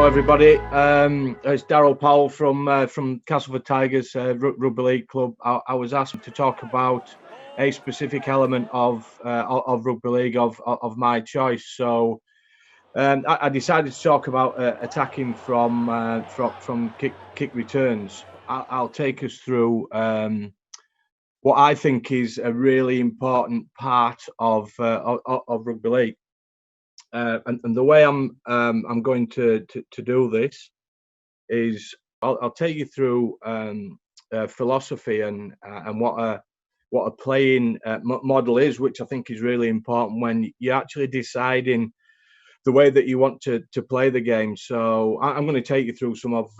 Hello, everybody. It's Daryl Powell from Castleford Tigers Rugby League Club. I was asked to talk about a specific element of rugby league of my choice. So I decided to talk about attacking from kick returns. I'll take us through what I think is a really important part of rugby league. And the way I'm going to do this is I'll take you through philosophy and what a playing model is, which I think is really important when you're actually deciding the way that you want to play the game. So I'm going to take you through some of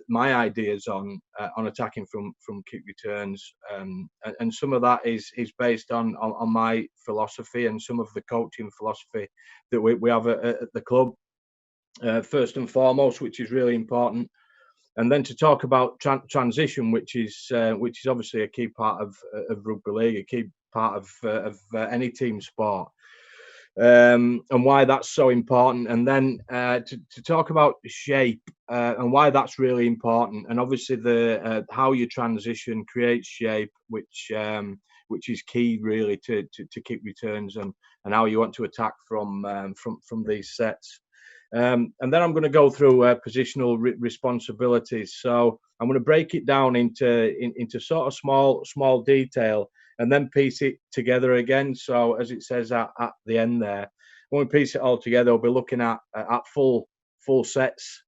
my ideas on attacking from kick returns, and some of that is based on my philosophy and some of the coaching philosophy that we have at the club. First and foremost, which is really important, and then to talk about transition, which is obviously a key part of rugby league, a key part of any team sport. And why that's so important, and then to talk about shape and why that's really important, and obviously the how your transition creates shape, which is key really to kick returns and how you want to attack from these sets. And then I'm going to go through positional responsibilities. So I'm going to break it down into sort of small detail, and then piece it together again. So as it says at the end there, when we piece it all together, we'll be looking at full sets,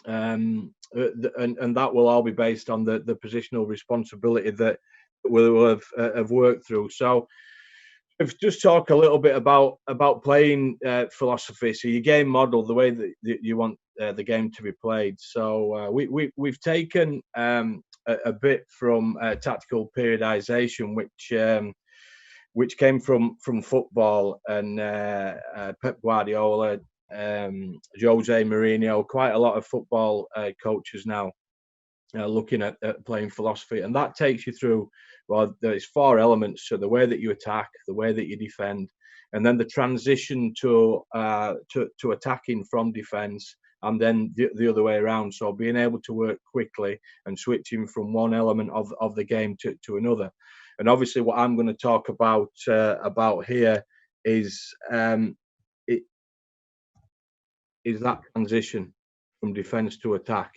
and that will all be based on the positional responsibility that we'll have worked through. So if just talk a little bit about playing philosophy, so your game model, the way that you want the game to be played. So we've taken a bit from tactical periodization, which came from football, and Pep Guardiola, Jose Mourinho, quite a lot of football coaches now looking at playing philosophy, and that takes you through. Well, there's 4 elements: so the way that you attack, the way that you defend, and then the transition to attacking from defence, and then the other way around. So being able to work quickly and switching from one element of the game to another. And obviously, what I'm going to talk about here is that transition from defence to attack.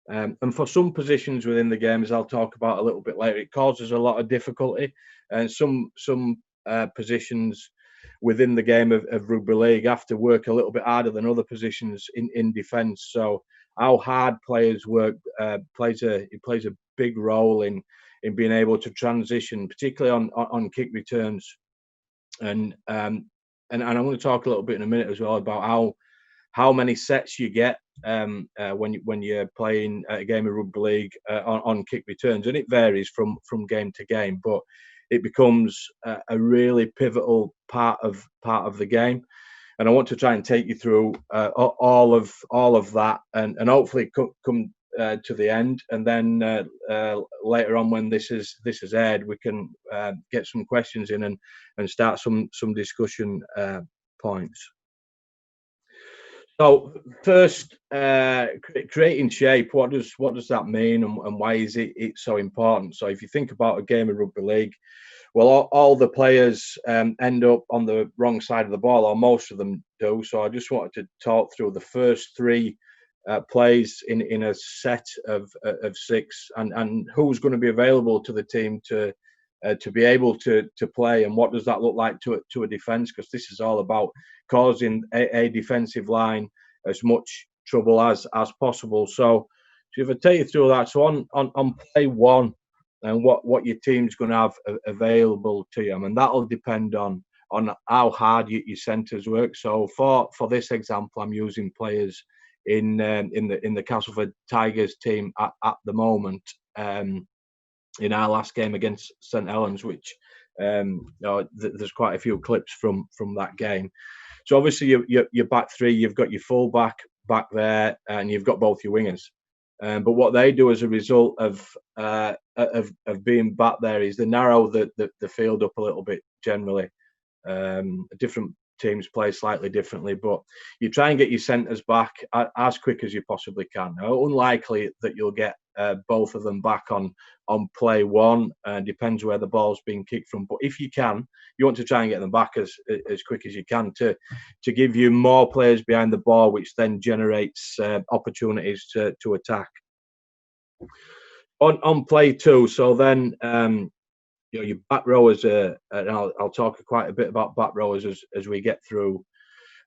And for some positions within the game, as I'll talk about a little bit later, it causes a lot of difficulty. And some positions within the game of rugby league have to work a little bit harder than other positions in defence. So how hard players work plays a big role in being able to transition, particularly on kick returns. And I'm going to talk a little bit in a minute as well about how many sets you get when you're playing a game of rugby league on kick returns, and it varies from game to game, but it becomes a really pivotal part of the game. And I want to try and take you through all of that, and hopefully come to the end, and then later on, when this is aired, we can get some questions in and start some discussion points. So first, creating shape. What does that mean, and why is it so important? So if you think about a game of rugby league, well, all the players end up on the wrong side of the ball, or most of them do. So I just wanted to talk through the first 3 plays in a set of 6, and who's going to be available to the team to be able to play, and what does that look like to a defence, because this is all about causing a defensive line as much trouble as possible. So if I take you through that, so on play 1, and what your team's going to have available to you, and that'll depend on how hard your centres work. So for this example, I'm using players in the Castleford Tigers team at the moment. In our last game against St Helens, which there's quite a few clips from that game. So obviously your back 3, you've got your full back there, and you've got both your wingers. But what they do as a result of being back there is they narrow the field up a little bit generally. Different teams play slightly differently, but you try and get your centres back as quick as you possibly can. Now, unlikely that you'll get both of them back on play one. Depends where the ball's being kicked from. But if you can, you want to try and get them back as quick as you can to give you more players behind the ball, which then generates opportunities to attack. On play two, so then your back rowers, and I'll talk quite a bit about back rowers as we get through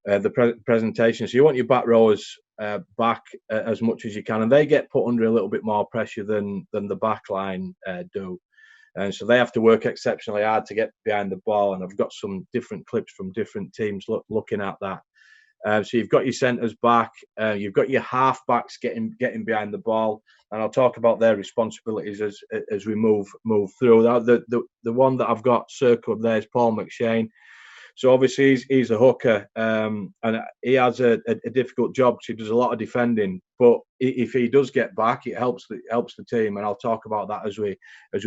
the presentation. So you want your back rowers back as much as you can, and they get put under a little bit more pressure than the back line do. And so they have to work exceptionally hard to get behind the ball. And I've got some different clips from different teams looking at that. So you've got your centres back, you've got your half backs getting behind the ball, and I'll talk about their responsibilities as we move through. The one that I've got circled there is Paul McShane. So obviously he's a hooker, and he has a difficult job because he does a lot of defending. But if he does get back, it helps the team, and I'll talk about that as we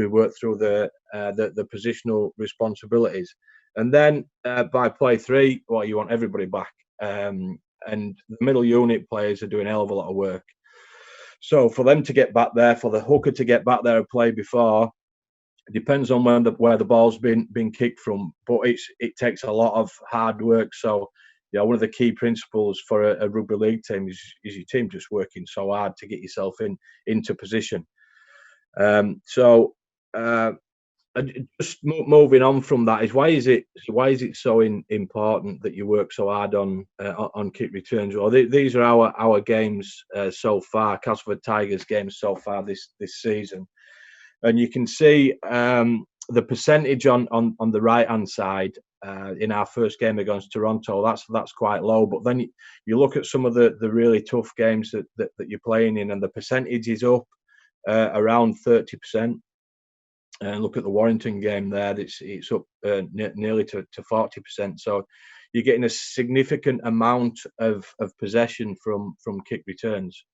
work through the positional responsibilities. And then by play three, well, you want everybody back. And the middle unit players are doing a hell of a lot of work. So for them to get back there, for the hooker to get back there and play before, it depends on where the ball's been kicked from. But it takes a lot of hard work. So one of the key principles for a rugby league team is your team just working so hard to get yourself into position. Just moving on from that is why is it so important that you work so hard on kick returns? Well, these are our games so far, Castleford Tigers games so far this season, and you can see the percentage on the right hand side in our first game against Toronto. That's quite low, but then you look at some of the really tough games that you're playing in, and the percentage is up around 30%. And look at the Warrington game there; it's up nearly to 40%. So you're getting a significant amount of possession from kick returns.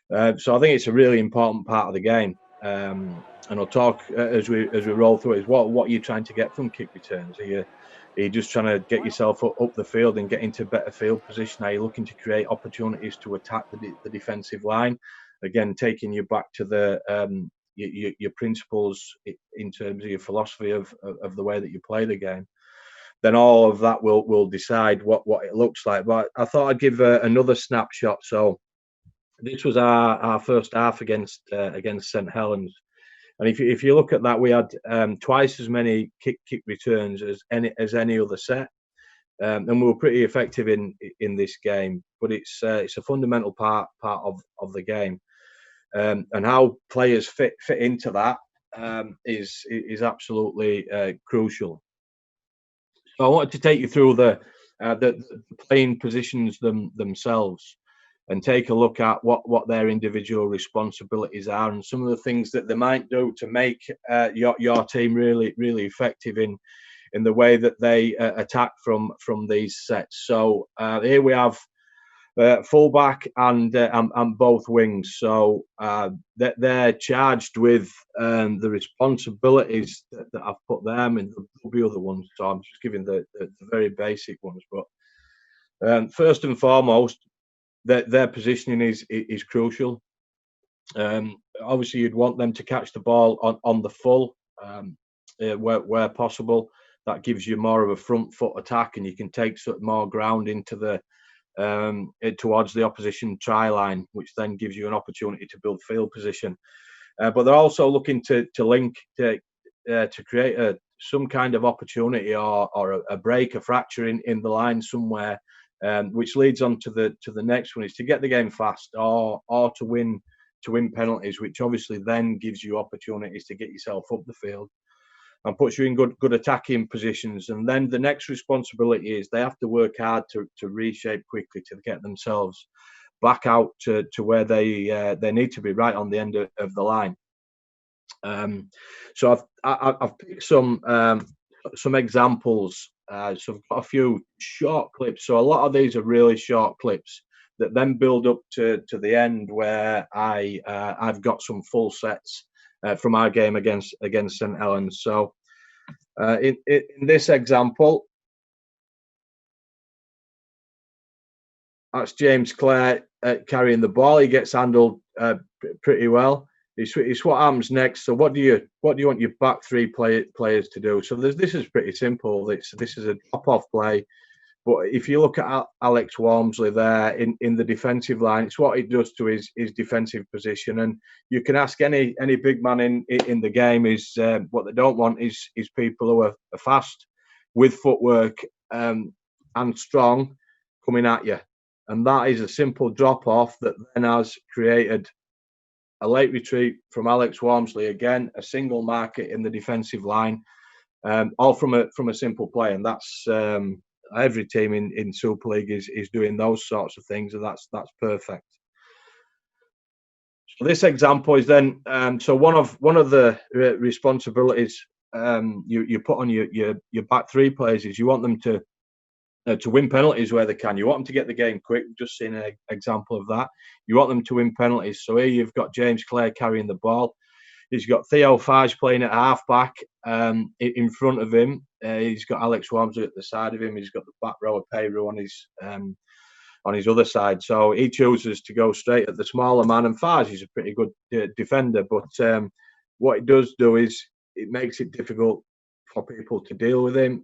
So I think it's a really important part of the game. And I'll talk as we roll through it. Is what you're trying to get from kick returns? Are you just trying to get yourself up the field and get into better field position? Are you looking to create opportunities to attack the defensive line? Again, taking you back to your principles in terms of your philosophy of the way that you play the game, then all of that will decide what it looks like. But I thought I'd give another snapshot. So this was our first half against St Helens, and if you look at that, we had twice as many kick returns as any other set, and we were pretty effective in this game. But it's a fundamental part of the game. And how players fit into that is absolutely crucial. So I wanted to take you through the playing positions themselves and take a look at what their individual responsibilities are and some of the things that they might do to make your team really effective in the way that they attack from these sets. So here we have fullback and both wings, so they're charged with the responsibilities that I've put them in. There'll be other ones, so I'm just giving the very basic ones. But first and foremost, their positioning is crucial. Obviously, you'd want them to catch the ball on the full where possible. That gives you more of a front foot attack, and you can take more ground into towards the opposition try line, which then gives you an opportunity to build field position. But they're also looking to link to create some kind of opportunity or a break, a fracture in the line somewhere, which leads on to the next one, is to get the game fast or to win penalties, which obviously then gives you opportunities to get yourself up the field and puts you in good attacking positions. And then the next responsibility is they have to work hard to reshape quickly to get themselves back out to where they need to be, right on the end of the line. So I've picked some examples. So I've got a few short clips. So a lot of these are really short clips that then build up to the end where I've got some full sets from our game against St Helens. So in this example, That's James Clare carrying the ball. He gets handled pretty well. It's what happens next. So what do you want your back three players to do? So this is pretty simple. This is a drop off play. But if you look at Alex Walmsley there in the defensive line, it's what it does to his defensive position. And you can ask any big man in the game is what they don't want is people who are fast, with footwork, and strong coming at you. And that is a simple drop off that then has created a late retreat from Alex Walmsley, again a single market in the defensive line, all from a simple play. And that's every team in Super League is doing those sorts of things, and that's perfect. So this example is then so one of the responsibilities you put on your back three players is you want them to win penalties where they can. You want them to get the game quick. Just seen an example of that. You want them to win penalties. So here you've got James Clare carrying the ball. He's got Theo Fage playing at half-back in front of him. He's got Alex Walmsley at the side of him. He's got the back row of Payru on his other side. So he chooses to go straight at the smaller man. And Fage is a pretty good defender. But what it does do is it makes it difficult for people to deal with him,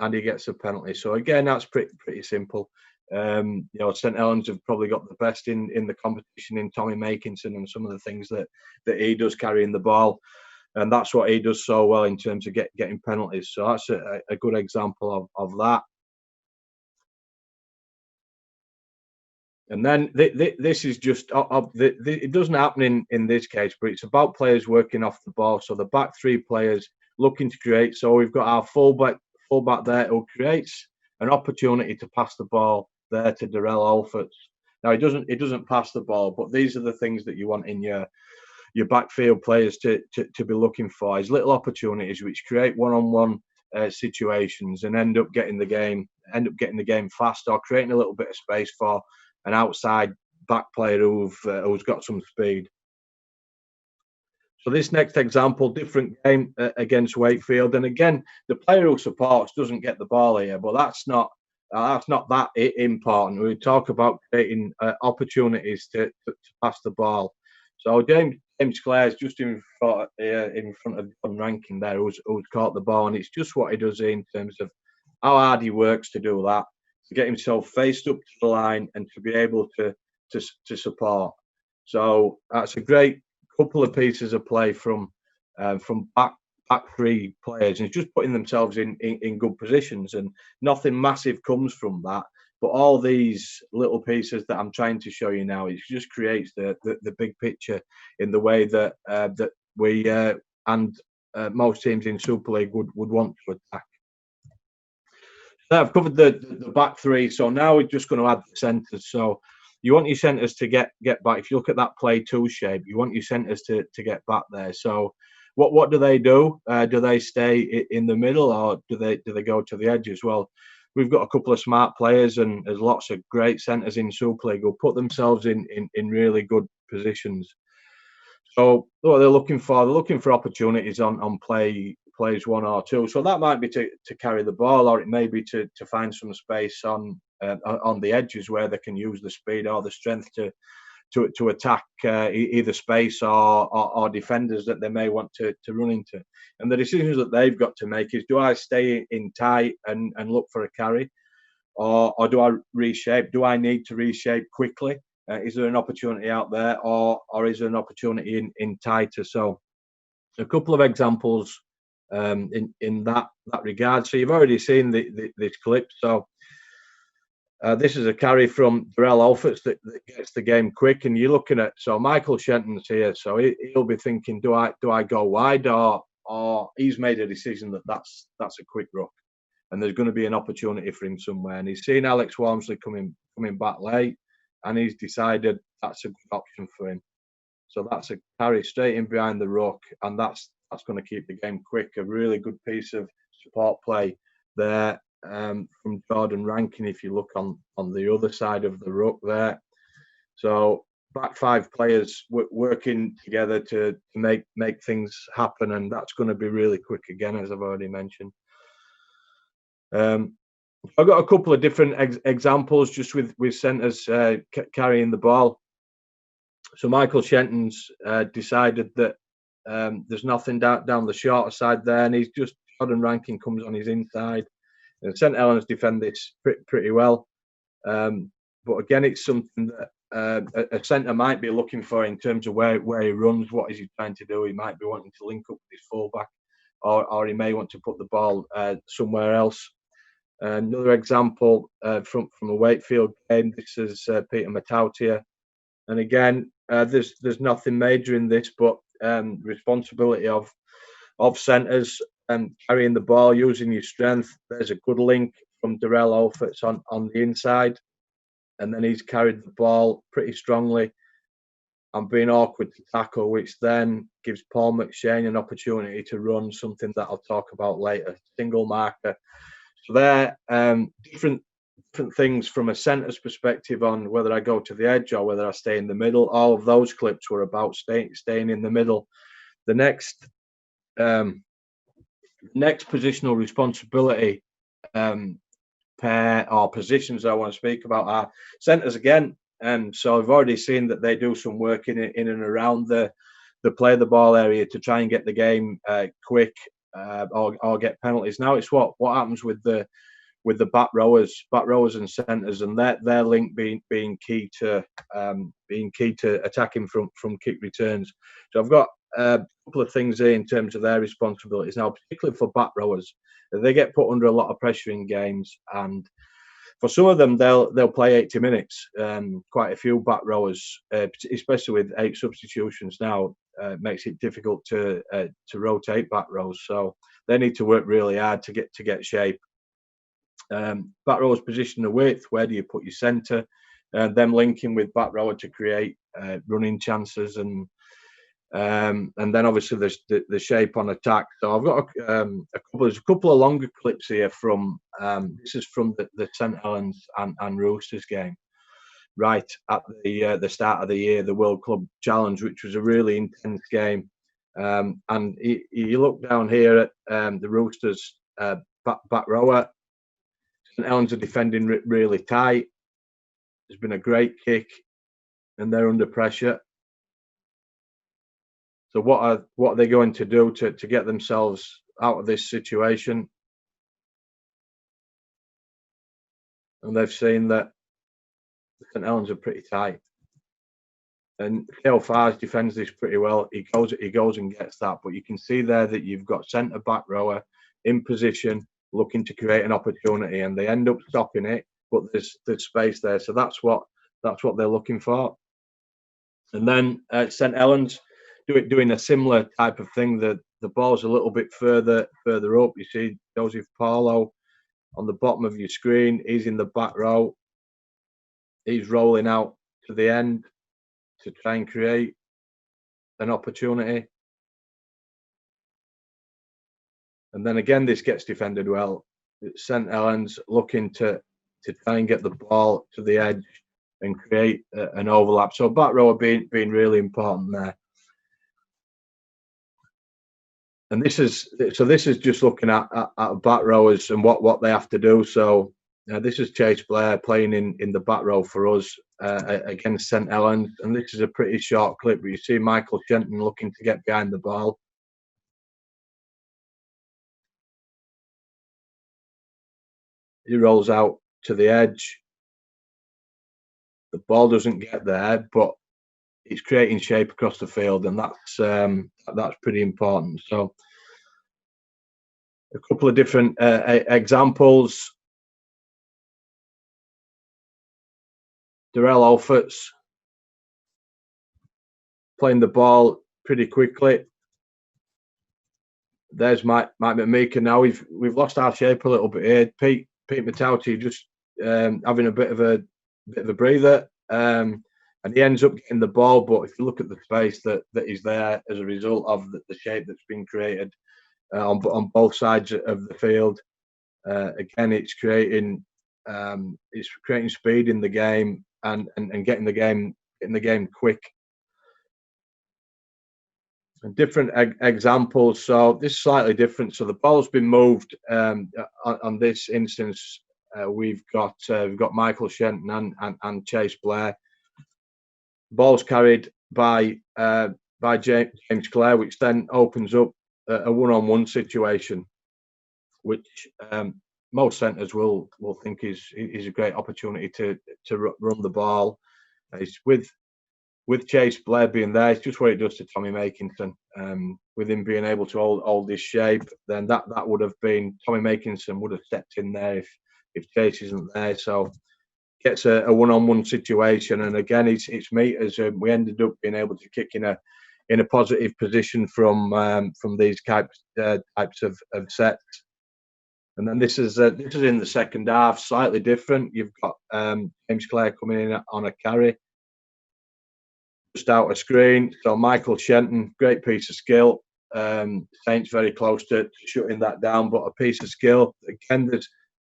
and he gets a penalty. So again, that's pretty simple. St Helens have probably got the best in the competition in Tommy Makinson and some of the things that he does carrying the ball, and that's what he does so well in terms of getting penalties. So that's a good example of that. And then this is just it doesn't happen in this case, but it's about players working off the ball. So the back three players looking to create. So we've got our fullback there who creates an opportunity to pass the ball there to Daryl Alfords. Now he doesn't pass the ball, but these are the things that you want in your backfield players to be looking for, is little opportunities which create one-on-one situations and end up getting the game fast, or creating a little bit of space for an outside back player who's got some speed. So this next example, different game against Wakefield, and again the player who supports doesn't get the ball here, but that's not that important. We talk about creating opportunities to pass the ball. So James Clare's just in front of John Rankin there, who's caught the ball, and it's just what he does in terms of how hard he works to do that, to get himself faced up to the line and to be able to support. So that's a great couple of pieces of play from back three players, and it's just putting themselves in good positions, and nothing massive comes from that. But all these little pieces that I'm trying to show you now, it just creates the big picture in the way that we and most teams in Super League would want to attack. So I've covered the back three, so now we're just going to add the centres. So you want your centres to get back. If you look at that play two shape, you want your centres to get back there. So what do they do? Do they stay in the middle, or do they go to the edges? Well, we've got a couple of smart players, and there's lots of great centres in Super League who put themselves in really good positions. So what they're looking for opportunities on plays 1 or 2. So that might be to carry the ball, or it may be to find some space on the edges where they can use the speed or the strength to attack either space or defenders that they may want to run into. And the decisions that they've got to make is, do I stay in tight and look for a carry, or do I reshape? Do I need to reshape quickly? Is there an opportunity out there, or is there an opportunity in tighter? So a couple of examples in that regard. So you've already seen this clip. So this is a carry from Daryl Alfords that gets the game quick, and you're looking at, so Michael Shenton's here, so he'll be thinking, do I go wide, or he's made a decision that's a quick ruck, and there's going to be an opportunity for him somewhere, and he's seen Alex Walmsley coming back late, and he's decided that's a good option for him. So that's a carry straight in behind the ruck, and that's going to keep the game quick. A really good piece of support play there from Jordan Rankin, if you look on the other side of the ruck there. So back five players working together to make things happen, and that's going to be really quick again, as I've already mentioned. I've got a couple of different examples just with centres carrying the ball. So Michael Shenton's decided that there's nothing down the shorter side there, and he's just Jordan Rankin comes on his inside, and St Helens defend this pretty well. But again, it's something that a centre might be looking for in terms of where he runs. What is he trying to do? He might be wanting to link up with his fullback, or he may want to put the ball somewhere else. Another example from a Wakefield game. This is Peter Matautia, and again, there's nothing major in this, but responsibility of centres and carrying the ball, using your strength. There's a good link from Daryl Powell on the inside, and then he's carried the ball pretty strongly and being awkward to tackle, which then gives Paul McShane an opportunity to run something that I'll talk about later. Single marker. So they're different things from a centre's perspective on whether I go to the edge or whether I stay in the middle. All of those clips were about staying in the middle. The next positional responsibility pair or positions I want to speak about are centres again. So I've already seen that they do some work in and around the play the ball area to try and get the game quick or get penalties. Now it's what happens with the back rowers and centres, and their link being key to attacking from kick returns. So I've got a couple of things here in terms of their responsibilities now, particularly for back rowers. They get put under a lot of pressure in games, and for some of them they'll play 80 minutes. Quite a few back rowers, especially with 8 substitutions now, makes it difficult to rotate back rows. So they need to work really hard to get shape. Back rowers position the width. Where do you put your centre? Them linking with back rower to create running chances, and then obviously there's the shape on attack. So I've got a couple of longer clips here from this is from the St Helens and Roosters game right at the start of the year, the World Club Challenge, which was a really intense game. And you look down here at the Roosters back rower. St Helens are defending really tight. There's been a great kick, and they're under pressure. So what are they going to do to get themselves out of this situation? And they've seen that St Helens are pretty tight, and Theo Fars defends this pretty well. He goes and gets that, but you can see there that you've got centre back rower in position, looking to create an opportunity, and they end up stopping it. But there's space there, so that's what they're looking for. And then St Helens doing a similar type of thing. The ball's a little bit further up. You see Joseph Paulo on the bottom of your screen. He's in the back row. He's rolling out to the end to try and create an opportunity. And then again, this gets defended well. It's St Helens looking to try and get the ball to the edge and create an overlap. So back rower being really important there. And this is just looking at back rowers and what they have to do. So this is Chase Blair playing in the back row for us against St Helens, and this is a pretty short clip. But you see Michael Shenton looking to get behind the ball. He rolls out to the edge. The ball doesn't get there, but it's creating shape across the field, and that's pretty important. So a couple of different examples. Daryl Powell playing the ball pretty quickly. There's Mike McMeeker. Now we've lost our shape a little bit here. Pete Matauti just having a bit of a breather, and he ends up getting the ball. But if you look at the space that is there as a result of the shape that's been created on both sides of the field, again it's creating speed in the game and getting the game quick. And different examples. So this is slightly different. So the ball's been moved on this instance we've got Michael Shenton and Chase Blair. Ball's carried by James Clare, which then opens up a one-on-one situation, which most centres will think is a great opportunity to run the ball. It's with Chase Blair being there, it's just what it does to Tommy Makinson. With him being able to hold his shape, then that would have been Tommy Makinson would have stepped in there if Chase isn't there. So gets a one-on-one situation, and again it's meters. We ended up being able to kick in a positive position from these types of sets. And then this is in the second half, slightly different. You've got James Clare coming in on a carry, just out of screen. So Michael Shenton, great piece of skill. Saints very close to shutting that down, but a piece of skill. Again,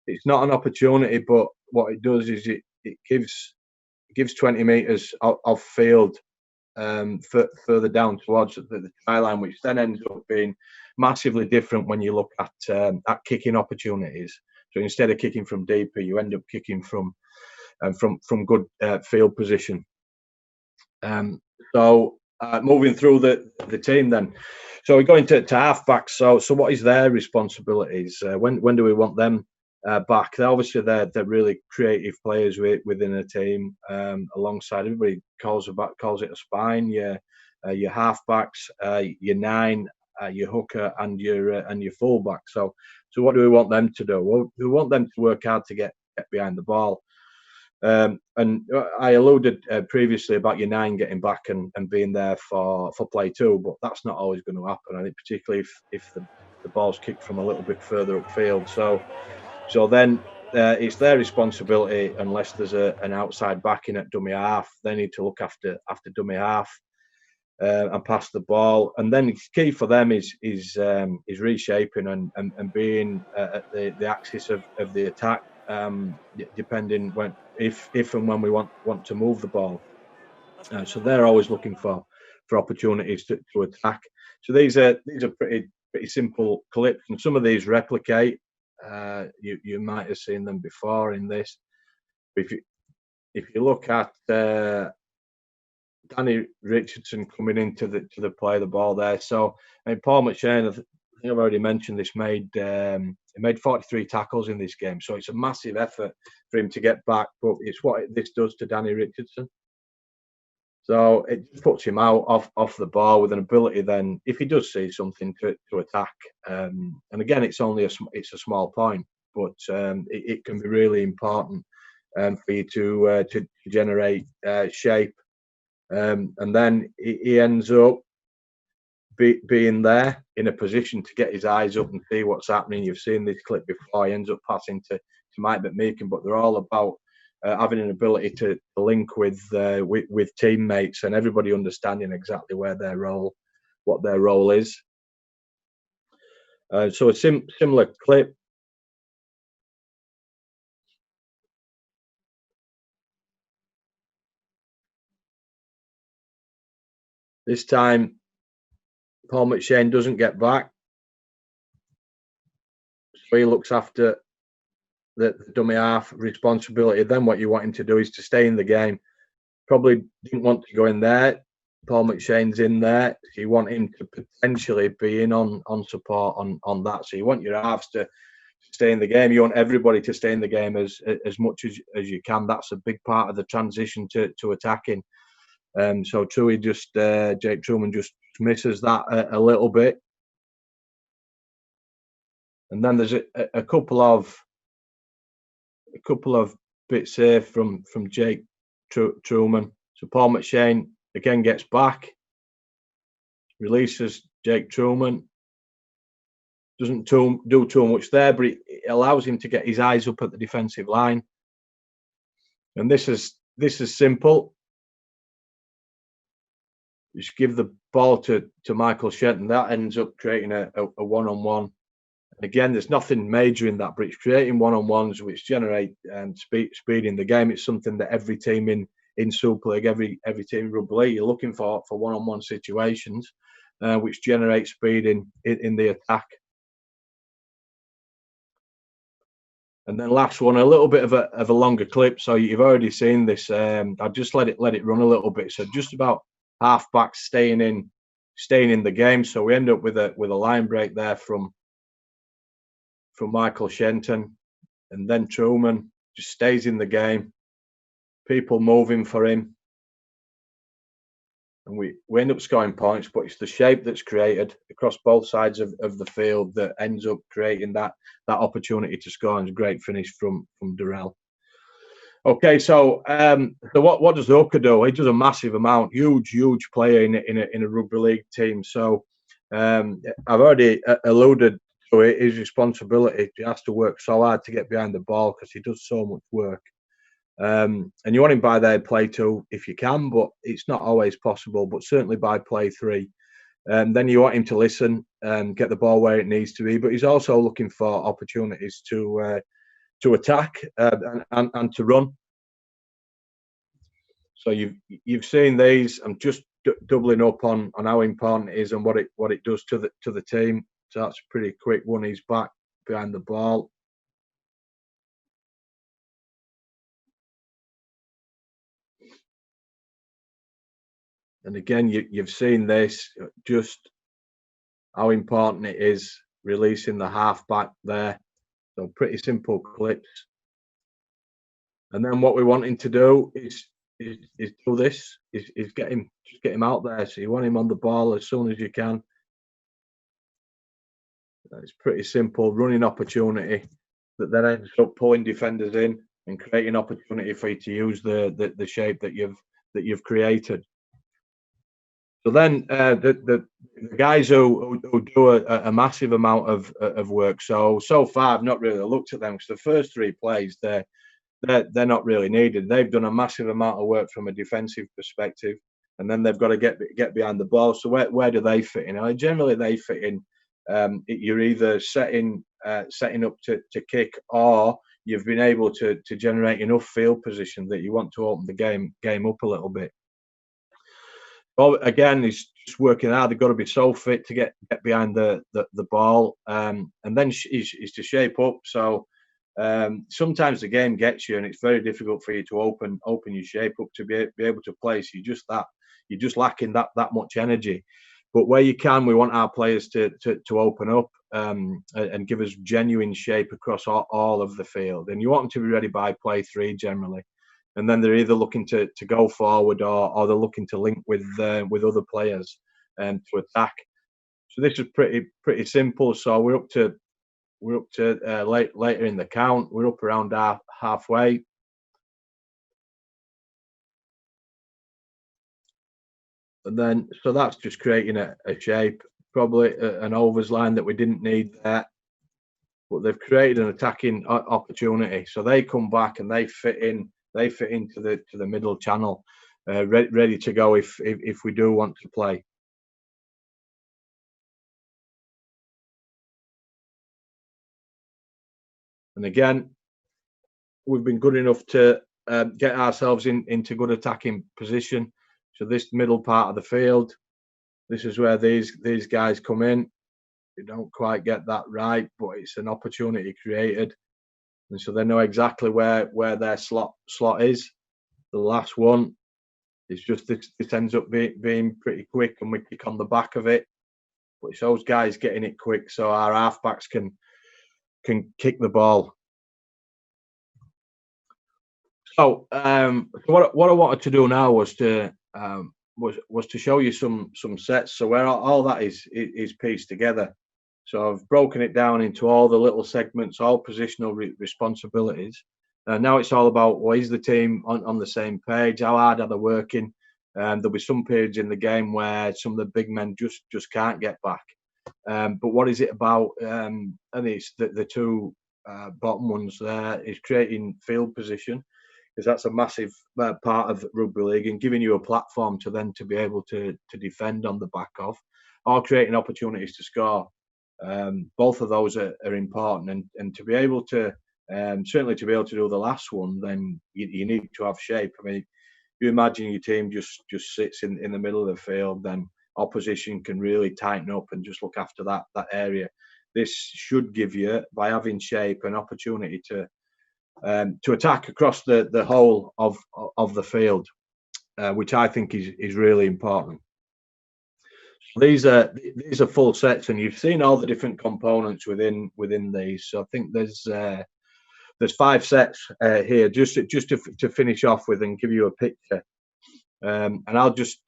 it's not an opportunity, but what it does is it gives 20 metres off field further down towards the try line, which then ends up being massively different when you look at kicking opportunities. So instead of kicking from deeper, you end up kicking from good field position. So moving through the team then. So we're going to halfbacks. So what is their responsibilities? When do we want them back? They're really creative players within a team. Alongside everybody calls it a spine. Your halfbacks, your nine, your hooker, and your fullback. So what do we want them to do? Well, we want them to work hard to get behind the ball. And I alluded previously about your nine getting back and being there for play two, but that's not always going to happen. I think particularly if the ball's kicked from a little bit further upfield. So then it's their responsibility, unless there's an outside backing at dummy half. They need to look after dummy half and pass the ball. And then it's key for them is reshaping and being at the axis of the attack, depending if and when we want to move the ball. So they're always looking for opportunities to attack. So these are pretty simple clips, and some of these replicate. You might have seen them before in this. If you look at Danny Richardson coming into the play of the ball there. So Paul McShane, I think I've already mentioned this, made 43 tackles in this game. So it's a massive effort for him to get back, but it's what this does to Danny Richardson. So it puts him out off the ball with an ability then, if he does see something, to attack. And again, it's a small point, but it can be really important for you to generate shape. And then he ends up being there in a position to get his eyes up and see what's happening. You've seen this clip before. He ends up passing to Mike McMeekin, but they're all about having an ability to link with teammates and everybody understanding exactly what their role is. So a similar clip. This time, Paul McShane doesn't get back, so he looks after the dummy half responsibility. Then what you want him to do is to stay in the game. Probably didn't want to go in there. Paul McShane's in there. So you want him to potentially be in on support on that. So you want your halves to stay in the game. You want everybody to stay in the game as much as you can. That's a big part of the transition to attacking. So Jake Truman just misses that a little bit. And then there's a couple of bits here from Jake Truman. So Paul McShane again gets back, releases Jake Truman. Doesn't do too much there, but it allows him to get his eyes up at the defensive line. And this is simple. Just give the ball to Michael Shenton. That ends up creating a one-on-one. Again, there's nothing major in that, but it's creating one-on-ones which generate speed in the game. It's something that every team in Super League, every team in Rugby League, you're looking for one-on-one situations, which generate speed in the attack. And then last one, a little bit of a longer clip. So you've already seen this. I've just let it run a little bit. So just about half back staying in the game. So we end up with a line break there from Michael Shenton, and then Truman just stays in the game. People moving for him, and we end up scoring points. But it's the shape that's created across both sides of the field that ends up creating that opportunity to score. And a great finish from Daryl. Okay, so what does the hooker do? He does a massive amount, huge player in a rugby league team. So I've already alluded to it. His responsibility. He has to work so hard to get behind the ball because he does so much work. And you want him by their play 2 if you can, but it's not always possible. But certainly by play 3. Then you want him to listen and get the ball where it needs to be. But he's also looking for opportunities to attack and to run. So you've seen these. I'm just doubling up on how important it is and what it does to the team. So that's a pretty quick one. He's back behind the ball. And again, you've seen this, just how important it is releasing the halfback there. So pretty simple clips. And then what we want him to do is do this, is get him out there. So you want him on the ball as soon as you can. It's pretty simple, running opportunity that then ends up pulling defenders in and creating opportunity for you to use the shape that you've created. So then the guys who do a massive amount of work. So far I've not really looked at them because the first 3 plays they're not really needed. They've done a massive amount of work from a defensive perspective, and then they've got to get behind the ball. So where do they fit in? Generally they fit in. You're either setting up to kick, or you've been able to generate enough field position that you want to open the game up a little bit. Well, again, it's just working hard. They've got to be so fit to get behind the ball, and then is to shape up. So sometimes the game gets you, and it's very difficult for you to open your shape up to be able to play. So you're just lacking that much energy. But where you can, we want our players to open up and give us genuine shape across all of the field. And you want them to be ready by play 3 generally. And then they're either looking to go forward or they're looking to link with other players to attack. So this is pretty simple. So we're up to later in the count. We're up around halfway. And then, so that's just creating a shape, probably an overs line that we didn't need there. But they've created an attacking opportunity. So they come back and they fit into the middle channel, ready to go if we do want to play. And again, we've been good enough to get ourselves into good attacking position. So this middle part of the field, this is where these guys come in. They don't quite get that right, but it's an opportunity created, and so they know exactly where their slot is. The last one is just this ends up being pretty quick, and we kick on the back of it. But it's those guys getting it quick, so our halfbacks can kick the ball. So what I wanted to do now was to show you some sets. So where all that is pieced together. So I've broken it down into all the little segments, all positional responsibilities. Now it's all about, well, is the team on the same page? How hard are they working? There'll be some periods in the game where some of the big men just can't get back. But what is it about? And it's the 2 bottom ones there is creating field position, because that's a massive part of rugby league, and giving you a platform to be able to defend on the back of, or creating opportunities to score. Both of those are important, and to be able to certainly to be able to do the last one, then you need to have shape. I mean, you imagine your team just sits in the middle of the field, then opposition can really tighten up and just look after that area. This should give you, by having shape, an opportunity to to attack across the whole of the field, which I think is really important. These are full sets, and you've seen all the different components within these. So I think there's 5 sets here, just to finish off with and give you a picture. And I'll just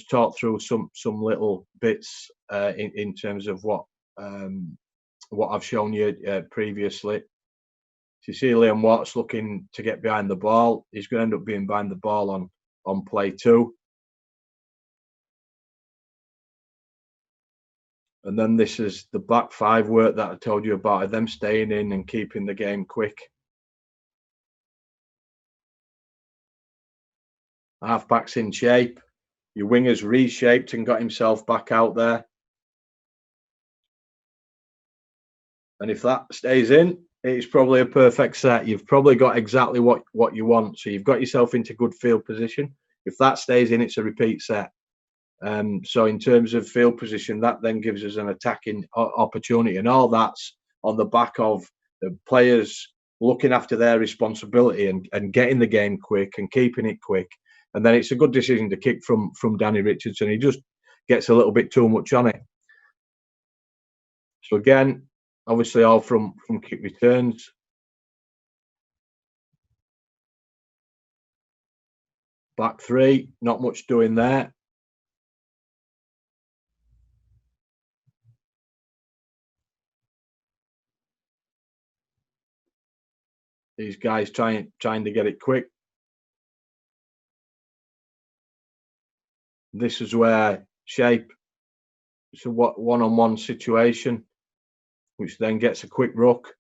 talk through some little bits in terms of what I've shown you previously. So you see Liam Watts looking to get behind the ball. He's going to end up being behind the ball on play 2. And then this is the back 5 work that I told you about, them staying in and keeping the game quick. Halfback's in shape. Your winger's reshaped and got himself back out there. And if that stays in, it's probably a perfect set. You've probably got exactly what you want. So you've got yourself into good field position. If that stays in, it's a repeat set. So in terms of field position, that then gives us an attacking opportunity, and all that's on the back of the players looking after their responsibility and getting the game quick and keeping it quick. And then it's a good decision to kick from Danny Richardson. He just gets a little bit too much on it. So again, obviously all from kick returns. Back 3, not much doing there. These guys trying to get it quick. This is where shape. It's a one-on-one situation, which then gets a quick ruck.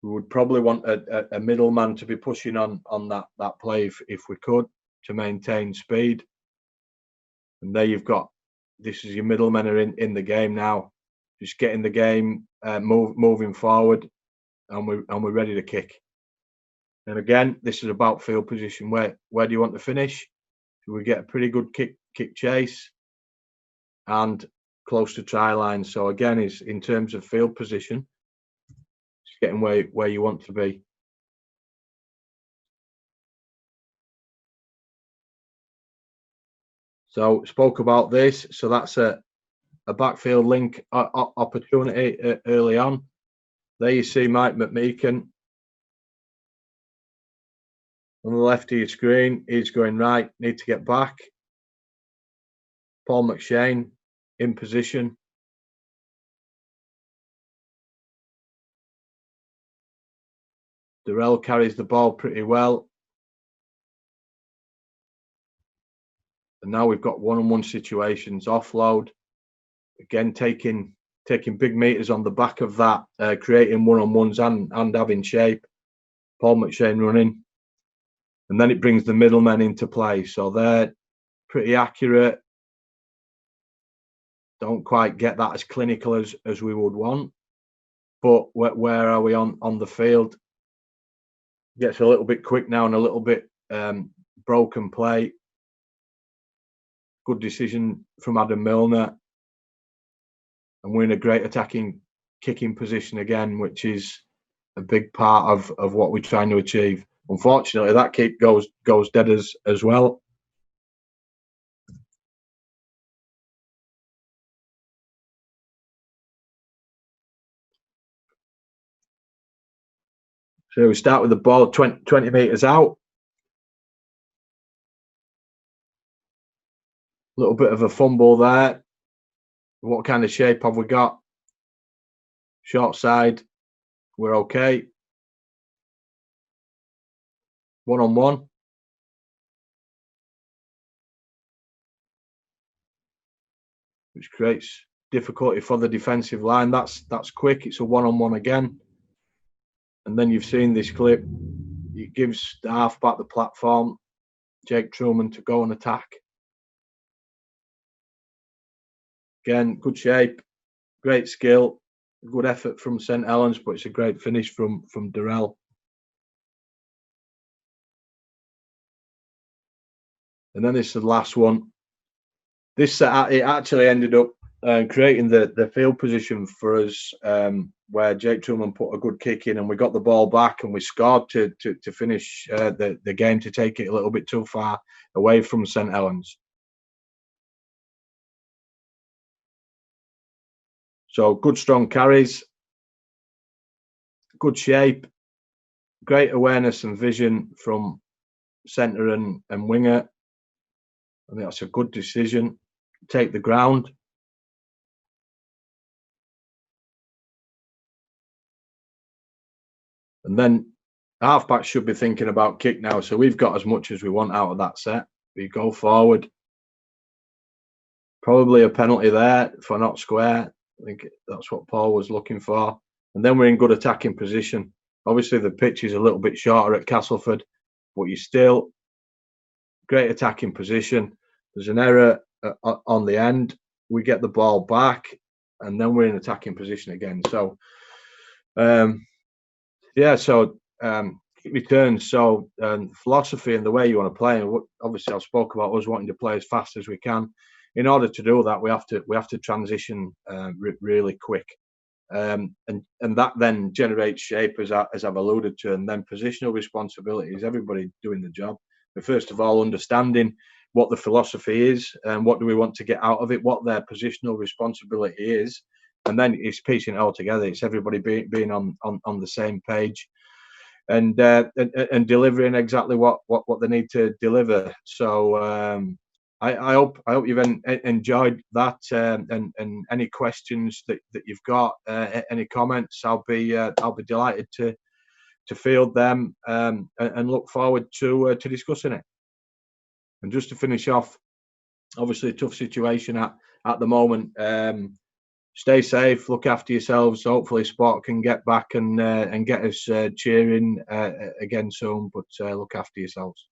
We would probably want a middleman to be pushing on that play if we could, to maintain speed. And there you've got, this is your middlemen are in the game now, just getting the game moving forward, and we're ready to kick. And again, this is about field position. Where do you want to finish? Do we get a pretty good kick chase and close to try line? So again, is in terms of field position, it's getting where you want to be. So spoke about this. So that's a backfield link opportunity early on. There you see Mike McMeekan on the left of your screen. He's going right, need to get back. Paul McShane in position. Daryl carries the ball pretty well. And now we've got one-on-one situations, offload. Again, taking big meters on the back of that, creating one-on-ones and having shape. Paul McShane running. And then it brings the middlemen into play. So they're pretty accurate. Don't quite get that as clinical as we would want. But where are we on the field? Gets a little bit quick now and a little bit broken play. Good decision from Adam Milner. And we're in a great attacking kicking position again, which is a big part of what we're trying to achieve. Unfortunately, that kick goes dead as well. So we start with the ball 20 metres out. A little bit of a fumble there. What kind of shape have we got? Short side, we're okay. One-on-one. Which creates difficulty for the defensive line. That's quick. It's a one-on-one again. And then you've seen this clip. It gives the halfback the platform, Jake Truman, to go and attack. Again, good shape, great skill, good effort from St Helens, but it's a great finish from Daryl. And then this is the last one. This it actually ended up creating the field position for us, where Jake Truman put a good kick in, and we got the ball back and we scored to finish the game, to take it a little bit too far away from St Helens. So good strong carries, good shape, great awareness and vision from centre and winger. I think that's a good decision. Take the ground. And then halfback should be thinking about kick now. So we've got as much as we want out of that set. We go forward. Probably a penalty there for not square. I think that's what Paul was looking for. And then we're in good attacking position. Obviously, the pitch is a little bit shorter at Castleford, but you're still great attacking position. There's an error on the end. We get the ball back, and then we're in attacking position again. So, returns. So philosophy and the way you want to play. And obviously, I've spoke about us wanting to play as fast as we can. In order to do that, we have to transition really quick, and that then generates shape, as I've alluded to, and then positional responsibility is everybody doing the job. But first of all, understanding what the philosophy is and what do we want to get out of it, what their positional responsibility is, and then it's piecing it all together. It's everybody being on the same page, and delivering exactly what they need to deliver. So I hope you've enjoyed that, and any questions that you've got, any comments, I'll be delighted to field them, and look forward to discussing it. And just to finish off, obviously a tough situation at the moment. Stay safe, look after yourselves. Hopefully sport can get back and get us cheering again soon, but look after yourselves.